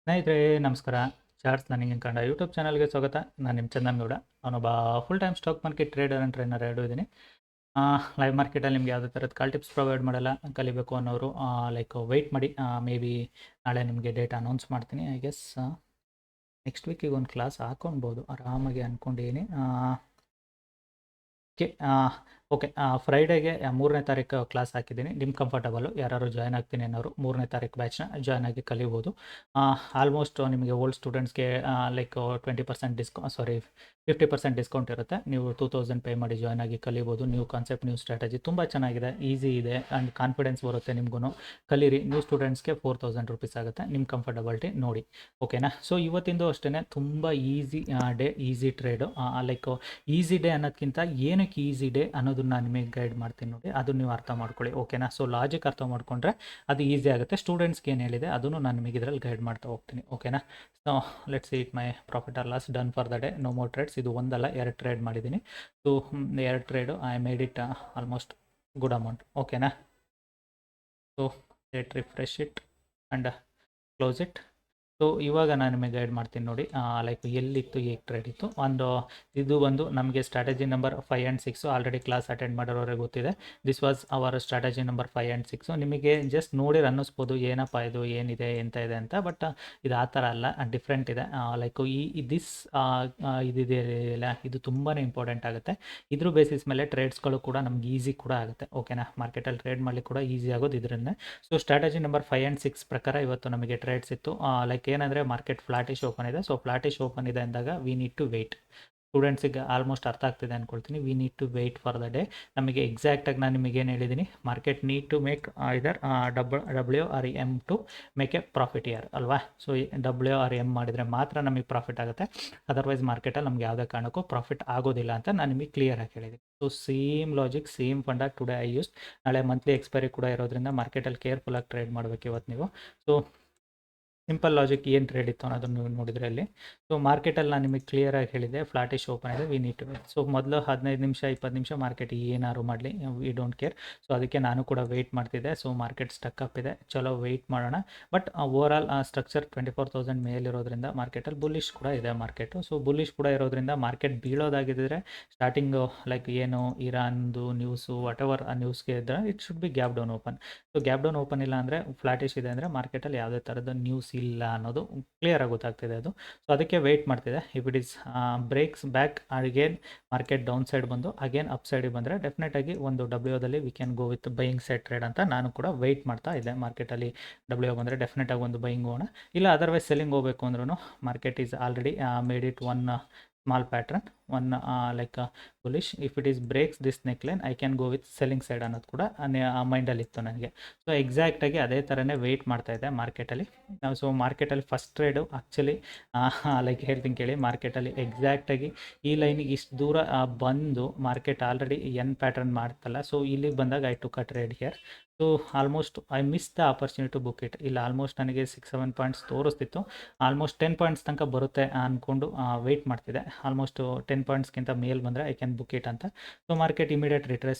ಸ್ನೇಹಿತರೆ ನಮಸ್ಕಾರ. Charts learning Kannada YouTube ಚಾನಲ್ಗೆ ಸ್ವಾಗತ. ನಾನು ನಿಮ್ಮ ಚಂದನ್ ಗೌಡ. ನಾನೊಬ್ಬ full time stock market trader and trainer ಎರಡೂ ಇದ್ದೀನಿ. ಲೈವ್ ಮಾರ್ಕೆಟಲ್ಲಿ ನಿಮ್ಗೆ ಯಾವುದೇ ಥರದ ಕಾಲ್ ಟಿಪ್ಸ್ ಪ್ರೊವೈಡ್ ಮಾಡಲ್ಲ. ಕಲಿಬೇಕು ಅನ್ನೋರು ಲೈಕ್ ವೆಯ್ಟ್ ಮಾಡಿ, ಮೇ ಬಿ ನಾಳೆ ನಿಮಗೆ ಡೇಟ್ ಅನೌನ್ಸ್ ಮಾಡ್ತೀನಿ. ಐ ಗೆಸ್ ನೆಕ್ಸ್ಟ್ ವೀಕಿಗೆ ಒಂದು ಕ್ಲಾಸ್ ಹಾಕೊಳ್ಬೋದು ಆರಾಮಾಗಿ ಅಂದ್ಕೊಂಡಿದ್ದೀನಿ. ಓಕೆ, ಫ್ರೈಡೇಗೆ 3ನೇ ತಾರೀಕು ಕ್ಲಾಸ್ ಹಾಕಿದ್ದೀನಿ. ನಿಮ್ಮ ಕಂಫರ್ಟಬಲ್ಲು ಯಾರು ಜಾಯ್ನ್ ಆಗ್ತೀನಿ ಅನ್ನೋರು 3ನೇ ತಾರೀಕು ಬ್ಯಾಚ್ನ ಜಾಯ್ನ್ ಆಗಿ ಕಲಿಬೋದು. ಆಲ್ಮೋಸ್ಟ್ ನಿಮಗೆ ಓಲ್ಡ್ ಸ್ಟೂಡೆಂಟ್ಸ್ಗೆ ಲೈಕ್ 50% ಡಿಸ್ಕೌಂಟ್ ಇರುತ್ತೆ. ನೀವು 2000 ಪೇ ಮಾಡಿ ಜಾಯ್ನ್ ಆಗಿ ಕಲಿಬೋದು. ನ್ಯೂ ಕಾನ್ಸೆಪ್ಟ್, ನ್ಯೂ ಸ್ಟ್ರಾಟಜಿ ತುಂಬ ಚೆನ್ನಾಗಿದೆ, ಈಸಿ ಇದೆ ಆ್ಯಂಡ್ ಕಾನ್ಫಿಡೆನ್ಸ್ ಬರುತ್ತೆ ನಿಮಗೂ. ಕಲೀರಿ. ನ್ಯೂ ಸ್ಟೂಡೆಂಟ್ಸ್ಗೆ 4000 ರುಪೀಸ್ ಆಗುತ್ತೆ. ನಿಮ್ಮ ಕಂಫರ್ಟಬಲ್ಟಿ ನೋಡಿ, ಓಕೆನಾ. ಸೊ ಇವತ್ತಿಂದು ಅಷ್ಟೇ ತುಂಬ easy day, easy trade. Like easy day ಅನ್ನೋದಕ್ಕಿಂತ ಏನಕ್ಕೆ ಈಸಿ ಡೇ ಅನ್ನೋದನ್ನ ನಾನು ನಿಮಗೆ ಗೈಡ್ ಮಾಡ್ತೀನಿ ನೋಡಿ, ಅದನ್ನು ನೀವು ಅರ್ಥ ಮಾಡ್ಕೊಳ್ಳಿ, ಓಕೆನಾ. ಸೊ ಲಾಜಿಕ್ ಅರ್ಥ ಮಾಡ್ಕೊಂಡ್ರೆ ಅದು ಈಸಿ ಆಗುತ್ತೆ. ಸ್ಟೂಡೆಂಟ್ಸ್ಗೆ ಏನು ಹೇಳಿದೆ ಅದನ್ನು ನಾನು ನಿಮಗೆ ಇದರಲ್ಲಿ ಗೈಡ್ ಮಾಡ್ತಾ ಹೋಗ್ತೀನಿ, ಓಕೆನಾ. So let's see it my profit or loss done for the day. No more trades. ಇದು ಒಂದಲ್ಲ 2 ಟ್ರೇಡ್ ಮಾಡಿದ್ದೀನಿ. So 2 trade I made it almost good amount, ಓಕೆನಾ. So let refresh it and close it. So ಇವಾಗ ನಾನು ನಿಮಗೆ guide ಮಾಡ್ತೀನಿ ನೋಡಿ, like ಎಲ್ಲಿತ್ತು, ಹೇಗೆ ಟ್ರೇಡ್ ಇತ್ತು. ಇದು ಬಂದು ನಮಗೆ strategy number 5 and 6 already class attend ಮಾಡೋರವರೆಗೆ ಗೊತ್ತಿದೆ. This was our strategy number 5 and 6. ನಿಮಗೆ ಜಸ್ಟ್ ನೋಡಿದ್ರೆ ಅನ್ನಿಸ್ಬೋದು ಏನಪ್ಪ ಇದು, ಏನಿದೆ, ಎಂತ ಇದೆ ಅಂತ. ಬಟ್ ಇದು ಆ ಥರ ಅಲ್ಲ, ಡಿಫ್ರೆಂಟ್ ಇದೆ. ಲೈಕ್ ಇದಿದೆಯಲ್ಲ, ಇದು ತುಂಬಾ ಇಂಪಾರ್ಟೆಂಟ್ ಆಗುತ್ತೆ. ಇದ್ರ ಬೇಸಿಸ್ ಮೇಲೆ ಟ್ರೇಡ್ಸ್ಗಳು ಕೂಡ ನಮ್ಗೆ ಈಸಿ ಕೂಡ ಆಗುತ್ತೆ, ಓಕೆನಾ. ಮಾರ್ಕೆಟಲ್ಲಿ ಟ್ರೇಡ್ ಮಾಡಲಿಕ್ಕೆ ಕೂಡ ಈಸಿ ಆಗೋದು ಇದರಿಂದ. ಸೊ ಸ್ಟ್ರಾಟಜಿ ನಂಬರ್ 5 ಆ್ಯಂಡ್ 6 ಪ್ರಕಾರ ಇವತ್ತು ನಮಗೆ ಟ್ರೇಡ್ಸ್ ಇತ್ತು. ಲೈಕ್ ಏನಂದರೆ ಮಾರ್ಕೆಟ್ ಫ್ಲಾಟಿಶ್ ಓಪನ್ ಇದೆ. ಸೊ ಫ್ಲಾಟಿಶ್ ಓಪನ್ ಇದೆ ಅಂದಾಗ ವಿ ನೀಡ್ ಟು ವೆಯ್ಟ್. ಸ್ಟೂಡೆಂಟ್ಸಿಗೆ ಆಲ್ಮೋಸ್ಟ್ ಅರ್ಥ ಆಗ್ತಿದೆ ಅಂದ್ಕೊಳ್ತೀನಿ. We need to wait for the day. ನಮಗೆ ಎಕ್ಸಾಕ್ಟಾಗಿ ನಾನು ನಿಮಗೆ ಏನು ಹೇಳಿದ್ದೀನಿ, market need to make either WRM to make a profit here ಅಲ್ವಾ. ಸೊ WRM ಮಾಡಿದರೆ ಮಾತ್ರ ನಮಗೆ ಪ್ರಾಫಿಟ್ ಆಗುತ್ತೆ. ಅದರ್ವೈಸ್ ಮಾರ್ಕೆಟಲ್ಲಿ ನಮ್ಗೆ ಯಾವುದೇ ಕಾರಣಕ್ಕೂ ಪ್ರಾಫಿಟ್ ಆಗೋದಿಲ್ಲ ಅಂತ ನಾನು ನಿಮಗೆ ಕ್ಲಿಯರಾಗಿ ಹೇಳಿದ್ದೀನಿ. So same logic, same fund today I use. ನಾಳೆ ಮಂತ್ಲಿ ಎಕ್ಸ್ಪೈರಿ ಕೂಡ ಇರೋದ್ರಿಂದ ಮಾರ್ಕೆಟಲ್ಲಿ ಕೇರ್ಫುಲ್ಲಾಗಿ ಟ್ರೇಡ್ ಮಾಡಬೇಕು ಇವತ್ತು ನೀವು. ಸೊ ಸಿಂಪಲ್ ಲಾಜಿಕ್ ಏನು ಟ್ರೇಡ್ ಇತ್ತು ಅನ್ನೋದನ್ನು ನೋಡಿದರೆ ಅಲ್ಲಿ. ಸೊ ಮಾರ್ಕೆಟಲ್ಲಿ ನಾನು ನಿಮಗೆ ಕ್ಲಿಯರಾಗಿ ಹೇಳಿದೆ, ಫ್ಲಾಟಿಶ್ ಓಪನ್ ಇದೆ, we need to wait. So ಮೊದಲು 15 ನಿಮಿಷ 20 ನಿಮಿಷ ಮಾರ್ಕೆಟ್ ಏನಾದ್ರು ಮಾಡಲಿ, ವಿ ಡೋಂಟ್ ಕೇರ್. ಸೊ ಅದಕ್ಕೆ ನಾನು ಕೂಡ ವೆಯ್ಟ್ ಮಾಡ್ತಿದ್ದೆ. ಸೊ ಮಾರ್ಕೆಟ್ ಸ್ಟಕ್ ಅಪ್ ಇದೆ, ಚಲೋ ವೆಯ್ಟ್ ಮಾಡೋಣ. ಬಟ್ ಓವರಾಲ್ ಸ್ಟ್ರಕ್ಚರ್ 24,000 ಮೇಲಿರೋದ್ರಿಂದ ಮಾರ್ಕೆಟಲ್ಲಿ ಬುಲ್ಲಿಶ್ ಕೂಡ ಇದೆ ಮಾರ್ಕೆಟು. ಸೊ ಬುಲ್ಲಿಶ್ ಕೂಡ ಇರೋದ್ರಿಂದ ಮಾರ್ಕೆಟ್ ಬೀಳೋದಾಗಿದ್ದರೆ ಸ್ಟಾರ್ಟಿಂಗು ಲೈಕ್ ಏನು ಇರಾನ್ದು ನ್ಯೂಸು ವಾಟೆವರ್ ಆ ನ್ಯೂಸ್ಗೆ ಇದ್ದರೆ it should be gap down open. So gap down open ಇಲ್ಲ ಅಂದರೆ ಫ್ಲಾಟಿಶ್ ಇದೆ ಅಂದರೆ ಮಾರ್ಕೆಟಲ್ಲಿ ಯಾವುದೇ ಥರದ ನ್ಯೂಸ್ ಇಲ್ಲ ಅನ್ನೋದು ಕ್ಲಿಯರಾಗಿ ಗೊತ್ತಾಗ್ತಿದೆ ಅದು. ಸೊ ಅದಕ್ಕೆ ವೆಯ್ಟ್ ಮಾಡ್ತಿದೆ. If it is breaks back again market down side ಬಂದು ಅಗೇನ್ ಅಪ್ ಸೈಡಿಗೆ ಬಂದರೆ ಡೆಫಿನೆಟಾಗಿ ಒಂದು WOದಲ್ಲಿ we can go with buying side trade ಅಂತ ನಾನು ಕೂಡ ವೆಯ್ಟ್ ಮಾಡ್ತಾ ಇದ್ದೆ. ಮಾರ್ಕೆಟಲ್ಲಿ WO ಬಂದರೆ ಡೆಫಿನೆಟಾಗಿ ಒಂದು ಬೈಯಿಂಗ್ ಹೋಗೋಣ, ಇಲ್ಲ ಅದರ್ವೈಸ್ ಸೆಲ್ಲಿಂಗ್ ಹೋಗಬೇಕು ಅಂದ್ರೂ market is already made it one small pattern, one like bullish. If it is breaks this neckline I can go with selling side ಅನ್ನೋದು ಕೂಡ ಮೈಂಡಲ್ಲಿ ಇತ್ತು ನನಗೆ. ಸೊ ಎಕ್ಸಾಕ್ಟಾಗಿ ಅದೇ ಥರನೇ ವೆಯ್ಟ್ ಮಾಡ್ತಾಯಿದ್ದೆ ಮಾರ್ಕೆಟಲ್ಲಿ. ಸೊ ಮಾರ್ಕೆಟಲ್ಲಿ ಫಸ್ಟ್ ಟ್ರೇಡು ಆ್ಯಕ್ಚುಲಿ ಲೈಕ್ ಹೇಳ್ತೀನಿ ಕೇಳಿ, ಮಾರ್ಕೆಟಲ್ಲಿ ಎಕ್ಸಾಕ್ಟಾಗಿ ಈ ಲೈನಿಗೆ ಇಷ್ಟು ದೂರ ಬಂದು ಮಾರ್ಕೆಟ್ ಆಲ್ರೆಡಿ ಪ್ಯಾಟ್ರನ್ ಮಾಡ್ತಲ್ಲ. ಸೊ ಇಲ್ಲಿಗೆ ಬಂದಾಗ I took a trade here. So almost I miss the opportunity to book it. ಇಲ್ಲ ಆಲ್ಮೋಸ್ಟ್ ನನಗೆ 6-7 ಪಾಯಿಂಟ್ಸ್ ತೋರಿಸ್ತಿತ್ತು. ಆಲ್ಮೋಸ್ಟ್ 10 ಪಾಯಿಂಟ್ಸ್ ತನಕ ಬರುತ್ತೆ ಅಂದ್ಕೊಂಡು ವೆಯ್ಟ್ ಮಾಡ್ತಿದ್ದೆ. ಆಲ್ಮೋಸ್ಟ್ 10 ಪಾಯಿಂಟ್ಸ್ಗಿಂತ ಮೇಲೆ ಬಂದರೆ ಐ ಕ್ಯಾನ್ ಬುಕ್ ಇಟ್ ಅಂತ. ಸೊ ಮಾರ್ಕೆಟ್ ಇಮಿಡಿಯೇಟ್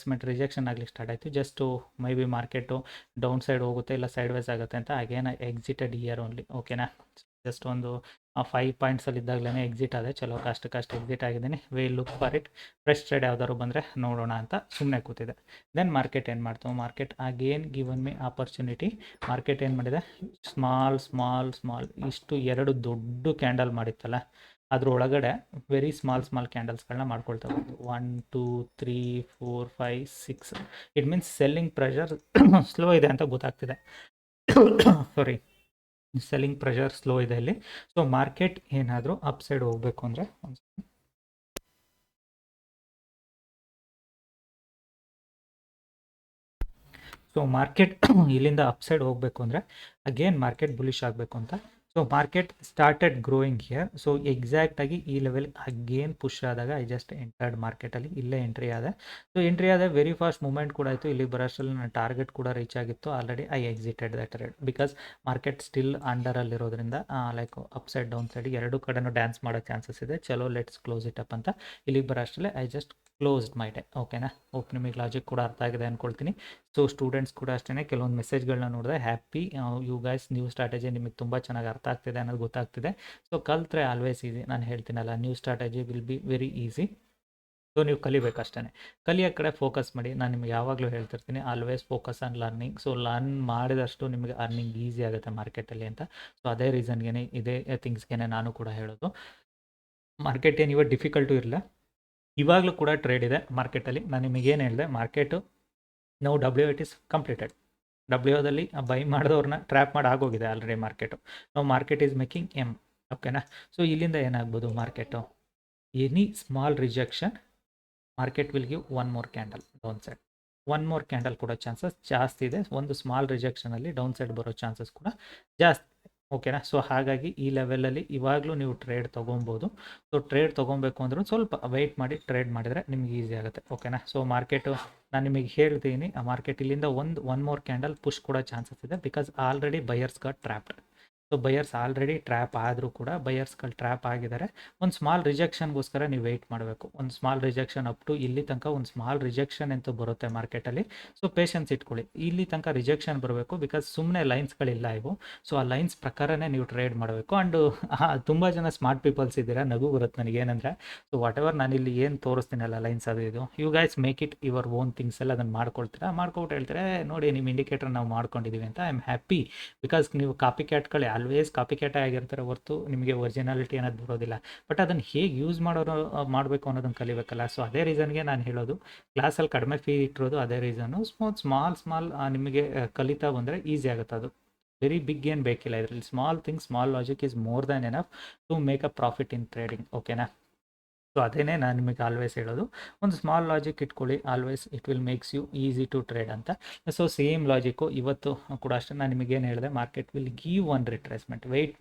ರಿಜೆಕ್ಷನ್ ಆಗಲಿಕ್ಕೆ ಸ್ಟಾರ್ಟ್ ಆಯಿತು. ಜಸ್ಟು ಮೈ ಬಿ ಮಾರ್ಕೆಟು ಡೌನ್ ಸೈಡ್ ಹೋಗುತ್ತೆ ಇಲ್ಲ ಸೈಡ್ ವೈಸ್ ಆಗುತ್ತೆ ಅಂತ ಅಗೇನ್ ಎಕ್ಸಿಟೆಡ್ ಇಯರ್ ಓನ್ಲಿ, ಓಕೆನಾ. ಜಸ್ಟ್ ಒಂದು 5 ಪಾಯಿಂಟ್ಸಲ್ಲಿ ಇದ್ದಾಗಲೇ ಎಕ್ಸಿಟ್ ಆದೆ. ಚಲೋ ಕಷ್ಟ ಎಕ್ಸಿಟ್ ಆಗಿದ್ದೀನಿ. We look for it. Fresh trade ಯಾವ್ದಾದ್ರು ಬಂದರೆ ನೋಡೋಣ ಅಂತ ಸುಮ್ಮನೆ ಕೂತಿದೆ. ದೆನ್ ಮಾರ್ಕೆಟ್ ಏನು ಮಾಡ್ತು, ಮಾರ್ಕೆಟ್ ಅಗೇನ್ ಗಿವನ್ ಮಿ ಆಪರ್ಚುನಿಟಿ. ಮಾರ್ಕೆಟ್ ಏನು ಮಾಡಿದೆ, ಸ್ಮಾಲ್ ಇಷ್ಟು 2 ದೊಡ್ಡ ಕ್ಯಾಂಡಲ್ ಮಾಡಿತ್ತಲ್ಲ, ಅದರೊಳಗಡೆ ವೆರಿ ಸ್ಮಾಲ್ ಕ್ಯಾಂಡಲ್ಸ್ಗಳನ್ನ ಮಾಡ್ಕೊಳ್ತಾ ಬಂತು. 1 2 3 4 5 6. It means selling pressure slow ಇದೆ ಅಂತ ಗೊತ್ತಾಗ್ತಿದೆ. ಸಾರಿ, ಸೆಲ್ಲಿಂಗ್ ಪ್ರೆಷರ್ ಸ್ಲೋ ಇದೆ ಇಲ್ಲಿ. ಸೊ ಮಾರ್ಕೆಟ್ ಏನಾದರೂ ಅಪ್ ಸೈಡ್ ಹೋಗಬೇಕು ಅಂದರೆ ಸೊ ಮಾರ್ಕೆಟ್ ಇಲ್ಲಿಂದ ಅಪ್ ಸೈಡ್ ಹೋಗಬೇಕು ಅಂದರೆ ಅಗೇನ್ ಮಾರ್ಕೆಟ್ ಬುಲಿಶ್ ಆಗಬೇಕು ಅಂತ. So market started growing here. So ಎಕ್ಸಾಕ್ಟಾಗಿ ಈ ಲೆವೆಲ್ ಅಗೇನ್ ಪುಷ್ ಆದಾಗ ಐ ಜಸ್ಟ್ ಎಂಟರ್ಡ್ ಮಾರ್ಕೆಟಲ್ಲಿ. ಇಲ್ಲೇ ಎಂಟ್ರಿ ಆದೆ. ಸೊ ಎಂಟ್ರಿ ಆದ ವೆರಿ ಫಾಸ್ಟ್ ಮೂವ್ಮೆಂಟ್ ಕೂಡ ಆಯಿತು. ಇಲ್ಲಿ ಬರೋಷ್ಟರಲ್ಲಿ ನನ್ನ ಟಾರ್ಗೆಟ್ ಕೂಡ ರೀಚ್ ಆಗಿತ್ತು. Already I exited the trade because market still ಅಂಡರಲ್ಲಿರೋದ್ರಿಂದ like up side down side ಎರಡು ಕಡೆನೂ ಡ್ಯಾನ್ಸ್ ಮಾಡೋ ಚಾನ್ಸಸ್ ಇದೆ. ಚಲೋ ಲೆಟ್ಸ್ ಕ್ಲೋಸ್ ಇಟ್ ಅಪ್ ಅಂತ ಇಲ್ಲಿಗೆ ಬರೋಷ್ಟರಲ್ಲಿ I just closed my day. ಓಕೆನಾ. ಹೋಪ್ ನಿಮಗೆ ಲಾಜಿಕ್ ಕೂಡ ಅರ್ಥ ಆಗಿದೆ ಅಂದ್ಕೊಳ್ತೀನಿ. ಸೊ ಸ್ಟೂಡೆಂಟ್ಸ್ ಕೂಡ ಅಷ್ಟೇ ಕೆಲವೊಂದು ಮೆಸೇಜ್ಗಳನ್ನ ನೋಡಿದೆ happy you guys new strategy ನಿಮಗೆ ತುಂಬ ಚೆನ್ನಾಗಿ ಅರ್ಥ ಆಗ್ತಿದೆ ಅನ್ನೋದು ಗೊತ್ತಾಗ್ತಿದೆ. ಸೊ ಕಲ್ತ್ರೆ ಆಲ್ವೇಸ್ ಈಸಿ. ನಾನು ಹೇಳ್ತೀನಲ್ಲ, new strategy will be very easy. So ನೀವು ಕಲಿಬೇಕಷ್ಟೇ. ಕಲಿಯೋ ಕಡೆ ಫೋಕಸ್ ಮಾಡಿ. ನಾನು ನಿಮ್ಗೆ ಯಾವಾಗಲೂ ಹೇಳ್ತಿರ್ತೀನಿ, always focus on learning. So learn ಮಾಡಿದಷ್ಟು ನಿಮಗೆ ಅರ್ನಿಂಗ್ ಈಸಿ ಆಗುತ್ತೆ ಮಾರ್ಕೆಟಲ್ಲಿ ಅಂತ. ಸೊ ಅದೇ ರೀಸನ್ಗೆ ಇದೇ ಥಿಂಗ್ಸ್ಗೆ ನಾನು ಕೂಡ ಹೇಳೋದು. ಮಾರ್ಕೆಟ್ ಏನು ಇವತ್ತು ಡಿಫಿಕಲ್ಟು ಇರಲ್ಲ, ಇವಾಗಲೂ ಕೂಡ ಟ್ರೇಡ್ ಇದೆ ಮಾರ್ಕೆಟಲ್ಲಿ. ನಾನು ನಿಮಗೇನು ಹೇಳಿದೆ, ಮಾರ್ಕೆಟು ನಾವು WIT ಇಸ್ ಕಂಪ್ಲೀಟೆಡ್. WOದಲ್ಲಿ ಬೈ ಮಾಡಿದವ್ರನ್ನ ಟ್ರ್ಯಾಪ್ ಮಾಡಿ ಆಗೋಗಿದೆ ಆಲ್ರೆಡಿ ಮಾರ್ಕೆಟು. ನಾವು ಮಾರ್ಕೆಟ್ ಈಸ್ ಮೇಕಿಂಗ್ ಎಮ್. ಓಕೆನಾ. ಸೊ ಇಲ್ಲಿಂದ ಏನಾಗ್ಬೋದು market, any small rejection market will give one more candle down side. One more candle ಕೊಡೋ ಚಾನ್ಸಸ್ ಜಾಸ್ತಿ ಇದೆ. ಒಂದು ಸ್ಮಾಲ್ ರಿಜೆಕ್ಷನಲ್ಲಿ ಡೌನ್ ಸೈಡ್ ಬರೋ ಚಾನ್ಸಸ್ ಕೂಡ ಜಾಸ್ತಿ. ಓಕೆನಾ. ಸೊ ಹಾಗಾಗಿ ಈ ಲೆವೆಲಲ್ಲಿ ಇವಾಗಲೂ ನೀವು ಟ್ರೇಡ್ ತೊಗೊಬೋದು. ಸೊ ಟ್ರೇಡ್ ತೊಗೊಬೇಕು ಅಂದ್ರೂ ಸ್ವಲ್ಪ ವೆಯ್ಟ್ ಮಾಡಿ ಟ್ರೇಡ್ ಮಾಡಿದರೆ ನಿಮ್ಗೆ ಈಸಿ ಆಗುತ್ತೆ. ಓಕೆನಾ. ಸೊ ಮಾರ್ಕೆಟು ನಾನು ನಿಮಗೆ ಹೇಳ್ತೀನಿ, ಆ ಮಾರ್ಕೆಟ್ ಇಲ್ಲಿಂದ ಒನ್ ಮೋರ್ ಕ್ಯಾಂಡಲ್ ಪುಷ್ ಕೊಡೋ ಚಾನ್ಸಸ್ ಇದೆ. Because already buyers got trapped. So buyers already trap ಆದರೂ ಕೂಡ ಬಯರ್ಸ್ಗಳು ಟ್ರ್ಯಾಪ್ ಆಗಿದ್ದಾರೆ. ಒಂದು ಸ್ಮಾಲ್ ರಿಜೆಕ್ಷನ್ಗೋಸ್ಕರ ನೀವು ವೆಯ್ಟ್ ಮಾಡಬೇಕು. ಒಂದು ಸ್ಮಾಲ್ ರಿಜೆಕ್ಷನ್ ಅಪ್ ಟು ಇಲ್ಲಿ ತನಕ ಒಂದು ಸ್ಮಾಲ್ ರಿಜೆಕ್ಷನ್ ಅಂತೂ ಬರುತ್ತೆ ಮಾರ್ಕೆಟಲ್ಲಿ. ಸೊ ಪೇಷನ್ಸ್ ಇಟ್ಕೊಳ್ಳಿ. ಇಲ್ಲಿ ತನಕ ರಿಜೆಕ್ಷನ್ ಬರಬೇಕು. ಬಿಕಾಸ್ ಸುಮ್ಮನೆ ಲೈನ್ಸ್ಗಳಿಲ್ಲ ಇವು. ಸೊ ಆ ಲೈನ್ಸ್ ಪ್ರಕಾರನೇ ನೀವು ಟ್ರೇಡ್ ಮಾಡಬೇಕು. ಆ್ಯಂಡ್ ತುಂಬ ಜನ ಸ್ಮಾರ್ಟ್ ಪೀಪಲ್ಸ್ ಇದ್ದೀರಾ, ನಗು ಬರುತ್ತೆ ನನಗೆ. ಏನಂದರೆ, ಸೊ ವಾಟ್ ಎವರ್ ನಾನಿಲ್ಲಿ ಏನು ತೋರಿಸ್ತೀನಲ್ಲ ಲೈನ್ಸ್ ಅದು ಇದು, you guys make it your own things ಎಲ್ಲ ಅದನ್ನು ಮಾಡ್ಕೊಳ್ತೀರಾ. ಮಾಡ್ಕೊಬಿಟ್ಟು ಹೇಳ್ತಾರೆ ನೋಡಿ ನಿಮ್ಮ ಇಂಡಿಕೇಟರ್ ನಾವು ಮಾಡ್ಕೊಂಡಿದ್ದೀವಿ ಅಂತ. I am happy. ಬಿಕಾಸ್ ನೀವು ಕಾಪಿ ಕ್ಯಾಟ್ಗಳು ಆಲ್ವೇಸ್ ಕಾಪಿ ಕ್ಯಾಟೇ ಆಗಿರ್ತಾರೆ ಹೊರತು ನಿಮಗೆ ಒರಿಜಿನಾಲಿಟಿ ಅನ್ನೋದು ಬರೋದಿಲ್ಲ. ಬಟ್ ಅದನ್ನು ಹೇಗೆ ಯೂಸ್ ಮಾಡಬೇಕು ಅನ್ನೋದನ್ನು ಕಲಿಬೇಕಲ್ಲ. ಸೊ ಅದೇ ರೀಸನ್ಗೆ ನಾನು ಹೇಳೋದು, ಕ್ಲಾಸಲ್ಲಿ ಕಡಿಮೆ ಫೀ ಇಟ್ಟಿರೋದು ಅದೇ ರೀಸನ್ನು. ಸ್ಮಾಲ್ ನಿಮಗೆ ಕಲಿತಾ ಬಂದರೆ ಈಸಿ ಆಗುತ್ತೆ. ಅದು ವೆರಿ ಬಿಗ್ ಏನು ಬೇಕಿಲ್ಲ ಇದರಲ್ಲಿ. Small things, small logic is more than enough to make a profit in trading. ಓಕೆನಾ. ಸೊ ಅದೇನೇ ನಾನು ನಿಮಗೆ ಆಲ್ವೇಸ್ ಹೇಳೋದು, ಒಂದು ಸ್ಮಾಲ್ ಲಾಜಿಕ್ ಇಟ್ಕೊಳ್ಳಿ. Always it will makes you easy to trade ಅಂತ. ಸೊ ಸೇಮ್ ಲಾಜಿಕ್ಕು ಇವತ್ತು ಕೂಡ ಅಷ್ಟೇ. ನಾನು ನಿಮಗೇನು ಹೇಳಿದೆ, market will give one retracement. Wait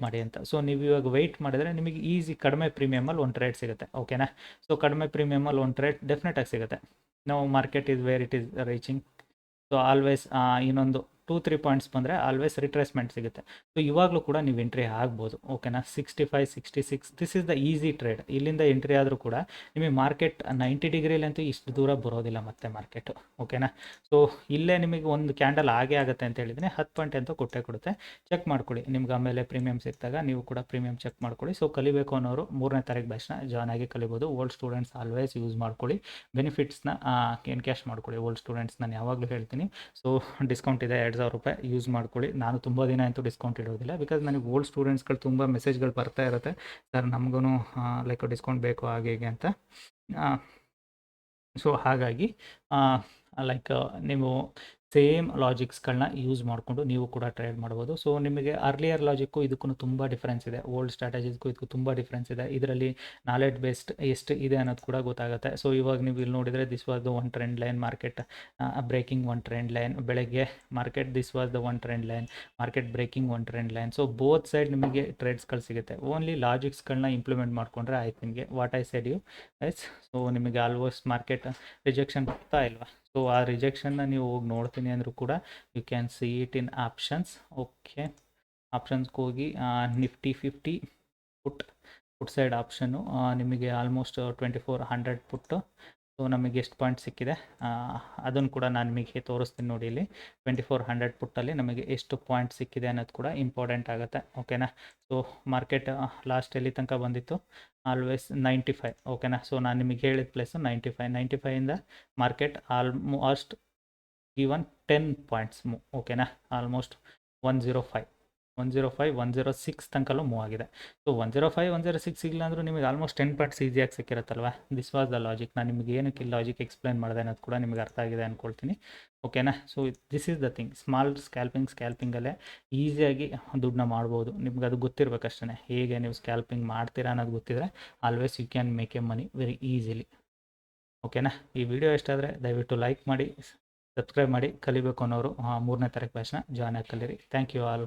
ಮಾಡಿ ಅಂತ. ಸೊ ನೀವು ಇವಾಗ ವೆಯ್ಟ್ ಮಾಡಿದರೆ ನಿಮಗೆ ಈಸಿ ಕಡಿಮೆ ಪ್ರೀಮಿಯಮಲ್ಲಿ ಒಂದು ಟ್ರೇಡ್ ಸಿಗುತ್ತೆ. ಓಕೆನಾ. ಸೊ ಕಡಿಮೆ ಪ್ರೀಮಿಯಮಲ್ಲಿ ಒಂದು ಟ್ರೇಡ್ ಡೆಫಿನೆಟಾಗಿ ಸಿಗುತ್ತೆ. ನಾವು market is where it is reaching. So always ಇನ್ನೊಂದು 2-3 ಪಾಯಿಂಟ್ಸ್ ಬಂದರೆ ಆಲ್ವೇಸ್ ರಿಟ್ರೇಸ್ಮೆಂಟ್ ಸಿಗುತ್ತೆ. ಸೊ ಇವಾಗಲೂ ಕೂಡ ನೀವು ಎಂಟ್ರಿ ಆಗ್ಬೋದು. ಓಕೆನಾ. 65, 66 this is the easy trade. ಇಲ್ಲಿಂದ ಎಂಟ್ರಿ ಆದರೂ ಕೂಡ ನಿಮಗೆ ಮಾರ್ಕೆಟ್ 90 ಡಿಗ್ರಿಲಂತೂ ಇಷ್ಟು ದೂರ ಬರೋದಿಲ್ಲ ಮತ್ತೆ ಮಾರ್ಕೆಟು. ಓಕೆನಾ. ಸೊ ಇಲ್ಲೇ ನಿಮಗೆ ಒಂದು ಕ್ಯಾಂಡಲ್ ಆಗೇ ಆಗುತ್ತೆ ಅಂತ ಹೇಳಿದರೆ 10 ಪಾಯಿಂಟ್ ಅಂತೂ ಕೊಡುತ್ತೆ. ಚೆಕ್ ಮಾಡ್ಕೊಳ್ಳಿ. ನಿಮ್ಗೆ ಆಮೇಲೆ ಪ್ರೀಮಿಯಮ್ ಸಿಕ್ಕಿದಾಗ ನೀವು ಕೂಡ ಪ್ರೀಮಿಯಮ್ ಚೆಕ್ ಮಾಡ್ಕೊಳ್ಳಿ. ಸೊ ಕಲಿಬೇಕು ಅನ್ನೋರು 3ನೇ ತಾರೀಕು ಬ್ಯಾಚ್ನ ಜಾಯ್ನ್ ಆಗಿ ಕಲಿಬೋದು. ಓಲ್ಡ್ ಸ್ಟೂಡೆಂಟ್ಸ್ ಆಲ್ವೇಸ್ ಯೂಸ್ ಮಾಡ್ಕೊಳ್ಳಿ. ಬೆನಿಫಿಟ್ಸ್ನ ಎನ್ಕ್ಯಾಶ್ ಮಾಡ್ಕೊಳ್ಳಿ. ಓಲ್ಡ್ ಸ್ಟೂಡೆಂಟ್ಸ್ ನಾನು ಯಾವಾಗಲೂ ಹೇಳ್ತೀನಿ. ಸೊ ಡಿಸ್ಕೌಂಟ್ ಇದೆ, 2000 ರೂಪಾಯಿ ಯೂಸ್ ಮಾಡ್ಕೊಳ್ಳಿ. ನಾನು ತುಂಬ ದಿನ ಅಂತೂ ಡಿಸ್ಕೌಂಟ್ ಇಡೋದಿಲ್ಲ. ಬಿಕಾಸ್ ನನಗೆ ಓಲ್ಡ್ ಸ್ಟೂಡೆಂಟ್ಸ್ಗಳು ತುಂಬ ಮೆಸೇಜ್ಗಳು ಬರ್ತಾ ಇರುತ್ತೆ, ಸರ್ ನಮಗೂ ಲೈಕ್ ಡಿಸ್ಕೌಂಟ್ ಬೇಕು ಹಾಗೆ ಹೀಗೆ ಅಂತ. ಸೊ ಹಾಗಾಗಿ ಲೈಕ್ ನೀವು ಸೇಮ್ ಲಾಜಿಕ್ಸ್ಗಳನ್ನ ಯೂಸ್ ಮಾಡಿಕೊಂಡು ನೀವು ಕೂಡ ಟ್ರೇಡ್ ಮಾಡ್ಬೋದು. ಸೊ ನಿಮಗೆ ಅರ್ಲಿಯರ್ ಲಾಜಿಕ್ಕು ಇದಕ್ಕೂ ತುಂಬ ಡಿಫ್ರೆನ್ಸ್ ಇದೆ. ಓಲ್ಡ್ ಸ್ಟ್ರಾಟಜೀಸ್ಗೂ ಇದಕ್ಕೂ ತುಂಬ ಡಿಫ್ರೆನ್ಸ್ ಇದೆ. ಇದರಲ್ಲಿ ನಾಲೆಡ್ಜ್ ಬೇಸ್ಡ್ ಎಷ್ಟು ಇದೆ ಅನ್ನೋದು ಕೂಡ ಗೊತ್ತಾಗುತ್ತೆ. ಸೊ ಇವಾಗ ನೀವು ಇಲ್ಲಿ ನೋಡಿದರೆ this was the one trend line, market breaking one trend line. ಬೆಳಗ್ಗೆ market this was the one trend line, market breaking one trend line. So both side ನಿಮಗೆ ಟ್ರೇಡ್ಸ್ಗಳು ಸಿಗುತ್ತೆ. ಓನ್ಲಿ ಲಾಜಿಕ್ಸ್ಗಳನ್ನ ಇಂಪ್ಲಿಮೆಂಟ್ ಮಾಡಿಕೊಂಡ್ರೆ ಆಯ್ತು ನಿಮಗೆ. What I said you yes. So ನಿಮಗೆ almost market rejection ಬರ್ತಾ ಇಲ್ವಾ. ಸೊ ಆ ರಿಜೆಕ್ಷನ್ನ ನೀವು ಹೋಗಿ ನೋಡ್ತೀನಿ ಅಂದರೂ ಕೂಡ you can see it in options. Okay. ಆಪ್ಷನ್ಸ್ಗೆ ಹೋಗಿ ನಿಫ್ಟಿ 50 ಪುಟ್ ಸೈಡ್ ಆಪ್ಷನ್ನು ನಿಮಗೆ ಆಲ್ಮೋಸ್ಟ್ 2400 ಪುಟ್ಟು. ಸೊ ನಮಗೆ ಎಷ್ಟು ಪಾಯಿಂಟ್ ಸಿಕ್ಕಿದೆ ಅದನ್ನು ಕೂಡ ನಾನು ನಿಮಗೆ ತೋರಿಸ್ತೀನಿ ನೋಡಿ. ಇಲ್ಲಿ 2400 ಪುಟ್ಟಲ್ಲಿ ನಮಗೆ ಎಷ್ಟು ಪಾಯಿಂಟ್ ಸಿಕ್ಕಿದೆ ಅನ್ನೋದು ಕೂಡ ಇಂಪಾರ್ಟೆಂಟ್ ಆಗುತ್ತೆ. ಓಕೆನಾ. ಸೊ ಮಾರ್ಕೆಟ್ ಲಾಸ್ಟ್ ಎಲ್ಲಿ ತನಕ ಬಂದಿತ್ತು, ಆಲ್ವೇಸ್ 95. ಓಕೆನಾ. ಸೊ ನಾನು ನಿಮಗೆ ಹೇಳಿದ ಪ್ಲೇಸು 95ಇಂದ ಮಾರ್ಕೆಟ್ ಆಲ್ಮೋಸ್ಟ್ ಈವನ್ 10 ಪಾಯಿಂಟ್ಸ್ ಓಕೆನಾ. ಆಲ್ಮೋಸ್ಟ್ 105, 106 ತನಕಲ್ಲೂ ಮೂವ್ ಆಗಿದೆ. ಸೊ 105, 106 ಇಲ್ಲ ಅಂದರೂ ನಿಮಗೆ ಆಲ್ಮೋಸ್ಟ್ 10 ಪಾಯಿಂಟ್ಸ್ ಈಸಿಯಾಗಿ ಸಿಕ್ಕಿರುತ್ತಲ್ವ. This was the logic. ನಾನು ನಿಮಗೆ ಏನಕ್ಕೆ ಲಾಜಿಕ್ ಎಕ್ಸ್ಪ್ಲೈನ್ ಮಾಡಿದೆ ಅನ್ನೋದು ಕೂಡ ನಿಮಗೆ ಅರ್ಥ ಆಗಿದೆ ಅಂದ್ಕೊಳ್ತೀನಿ. ಓಕೆನಾ. So this is the thing. Small ಸ್ಕ್ಯಾಲ್ಪಿಂಗಲ್ಲೇ ಈಸಿಯಾಗಿ ದುಡ್ಡನ್ನ ಮಾಡ್ಬೋದು. ನಿಮ್ಗೆ ಅದು ಗೊತ್ತಿರಬೇಕಷ್ಟೇ. ಹೇಗೆ ನೀವು ಸ್ಕ್ಯಾಲ್ಪಿಂಗ್ ಮಾಡ್ತೀರಾ ಅನ್ನೋದು ಗೊತ್ತಿದ್ರೆ always you can make a money very easily. ಓಕೆನಾ. ಈ ವಿಡಿಯೋ ಇಷ್ಟ ಆದರೆ ದಯವಿಟ್ಟು ಲೈಕ್ ಮಾಡಿ, ಸಬ್ಸ್ಕ್ರೈಬ್ ಮಾಡಿ. ಕಲಿಬೇಕು ಅನ್ನೋರು 3ನೇ ತಾರೀಕು ಬ್ಯಾಚ್ನ ಜಾಯ್ನ್ ಆಗಿ ಕಲೀರಿ. Thank you all.